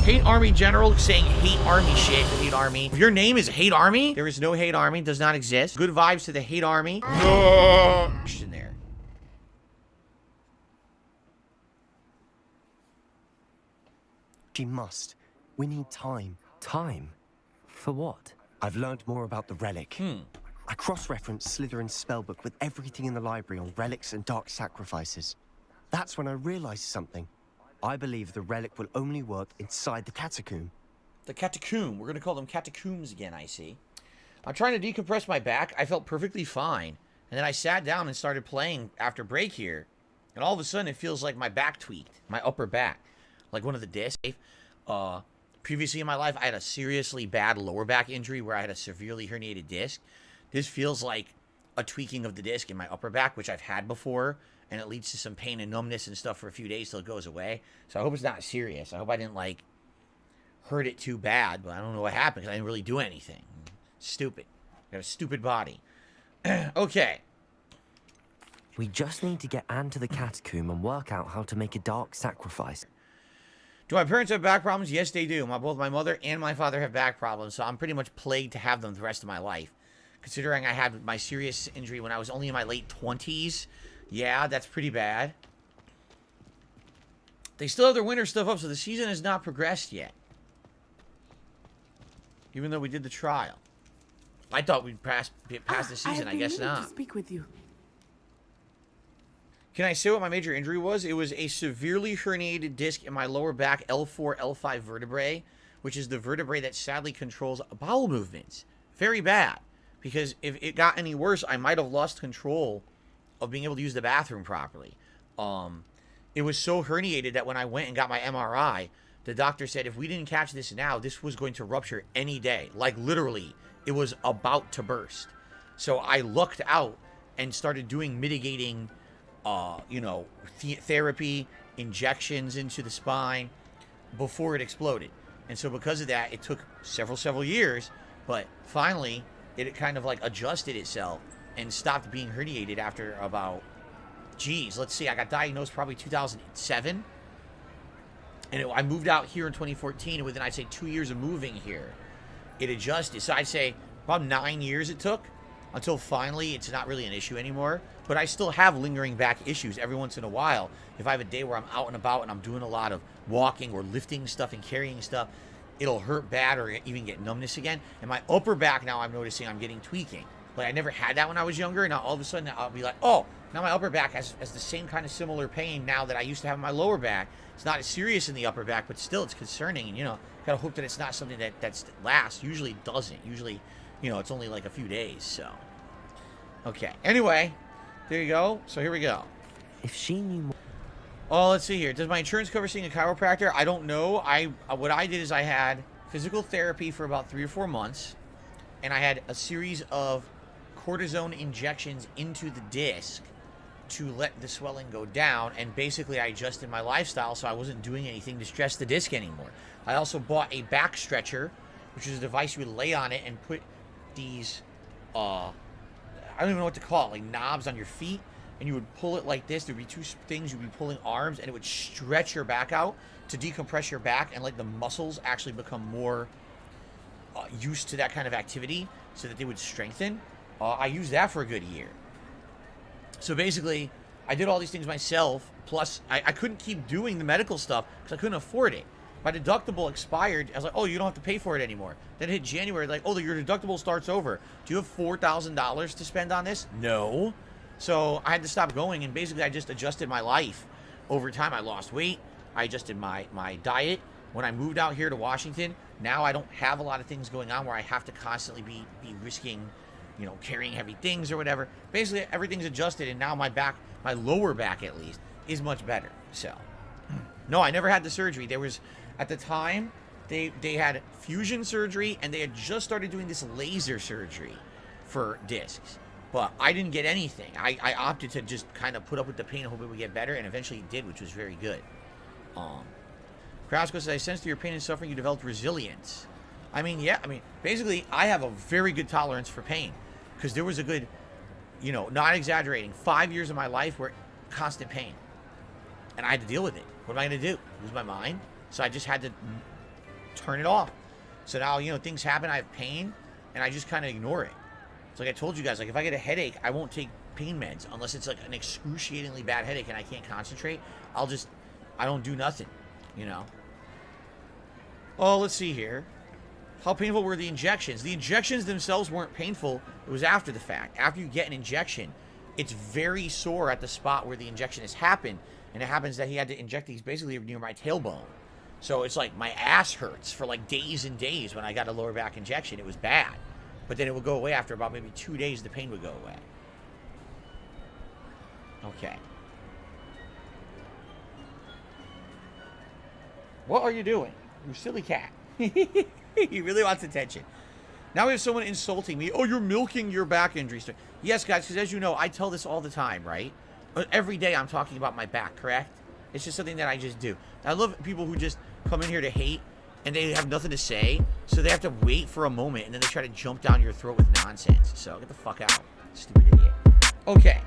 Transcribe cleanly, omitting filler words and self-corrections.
Hate Army General saying hate Army shit to Hate Army. If your name is Hate Army, there is no Hate Army, does not exist. Good vibes to the Hate Army. No. In there. She must. We need time. Time? For what? I've learned more about the relic. I cross-referenced Slytherin's spellbook with everything in the library on relics and dark sacrifices. That's when I realized something. I believe the relic will only work inside the catacomb. The catacomb. We're going to call them catacombs again, I see. I'm trying to decompress my back. I felt perfectly fine. And then I sat down and started playing after break here. And all of a sudden, it feels like my back tweaked. My upper back. Like one of the discs. Previously in my life, I had a seriously bad lower back injury where I had a severely herniated disc. This feels like a tweaking of the disc in my upper back, which I've had before. And it leads to some pain and numbness and stuff for a few days till it goes away. So I hope it's not serious. I hope I didn't, like, hurt it too bad. But I don't know what happened because I didn't really do anything. Stupid. I got a stupid body. Okay. We just need to get Anne to the catacomb and work out how to make a dark sacrifice. Do my parents have back problems? Yes, they do. Both my mother and my father have back problems. So I'm pretty much plagued to have them the rest of my life. Considering I had my serious injury when I was only in my late 20s. Yeah, that's pretty bad. They still have their winter stuff up, so the season has not progressed yet. Even though we did the trial. I thought we'd pass the season. I guess not. To speak with you. Can I say what my major injury was? It was a severely herniated disc in my lower back L4, L5 vertebrae, which is the vertebrae that sadly controls bowel movements. Very bad. Because if it got any worse, I might have lost control of being able to use the bathroom properly. It was so herniated that when I went and got my MRI, the doctor said if we didn't catch this now, this was going to rupture any day. Like literally, it was about to burst. So I lucked out and started doing mitigating, therapy, injections into the spine before it exploded. And so because of that, it took several years, but finally it kind of like adjusted itself and stopped being herniated after about, let's see, I got diagnosed probably 2007. And I moved out here in 2014, and within, I'd say, 2 years of moving here, it adjusted. So I'd say about 9 years it took until finally it's not really an issue anymore. But I still have lingering back issues every once in a while. If I have a day where I'm out and about and I'm doing a lot of walking or lifting stuff and carrying stuff, it'll hurt bad or even get numbness again. And my upper back now, I'm noticing I'm getting tweaking. Like, I never had that when I was younger, and now all of a sudden I'll be like, oh, now my upper back has the same kind of similar pain now that I used to have in my lower back. It's not as serious in the upper back, but still it's concerning, and, gotta hope that it's not something that lasts. Usually it doesn't. Usually, it's only like a few days, so. Okay, anyway, there you go. So here we go. If she knew more... Oh, let's see here. Does my insurance cover seeing a chiropractor? I don't know. What I did is I had physical therapy for about 3 or 4 months, and I had a series of cortisone injections into the disc to let the swelling go down, and basically I adjusted my lifestyle so I wasn't doing anything to stress the disc anymore. I also bought a back stretcher, which is a device you would lay on it and put these, I don't even know what to call it, like knobs on your feet, and you would pull it like this. There'd be 2 things. You'd be pulling arms, and it would stretch your back out to decompress your back and let the muscles actually become more used to that kind of activity so that they would strengthen. I used that for a good year. So basically, I did all these things myself, plus I couldn't keep doing the medical stuff because I couldn't afford it. My deductible expired. I was like, oh, you don't have to pay for it anymore. Then it hit January, like, oh, your deductible starts over. Do you have $4,000 to spend on this? No. So I had to stop going, and basically I just adjusted my life over time. I lost weight. I adjusted my diet. When I moved out here to Washington, now I don't have a lot of things going on where I have to constantly be risking, carrying heavy things or whatever. Basically, everything's adjusted, and now my back, my lower back at least, is much better. So, no, I never had the surgery. There was, at the time, they had fusion surgery, and they had just started doing this laser surgery for discs. But I didn't get anything. I opted to just kind of put up with the pain and hope it would get better, and eventually it did, which was very good. Krasko says, I sense through your pain and suffering you developed resilience. Basically, I have a very good tolerance for pain. Because there was a good, not exaggerating, 5 years of my life were constant pain. And I had to deal with it. What am I going to do? Lose my mind? So I just had to turn it off. So now, you know, things happen, I have pain, and I just kind of ignore it. It's like I told you guys, like, if I get a headache, I won't take pain meds unless it's like an excruciatingly bad headache and I can't concentrate. I don't do nothing, you know. Oh, let's see here. How painful were the injections? The injections themselves weren't painful. It was after the fact. After you get an injection, it's very sore at the spot where the injection has happened. And it happens that he had to inject these basically near my tailbone. So it's like my ass hurts for like days and days when I got a lower back injection. It was bad. But then it would go away after about maybe 2 days. The pain would go away. Okay. What are you doing? You silly cat. He really wants attention. Now we have someone insulting me. Oh, you're milking your back injury. Yes, guys, because as you know, I tell this all the time, right? Every day I'm talking about my back, correct? It's just something that I just do. I love people who just come in here to hate and they have nothing to say, so they have to wait for a moment and then they try to jump down your throat with nonsense. So get the fuck out, stupid idiot. Okay.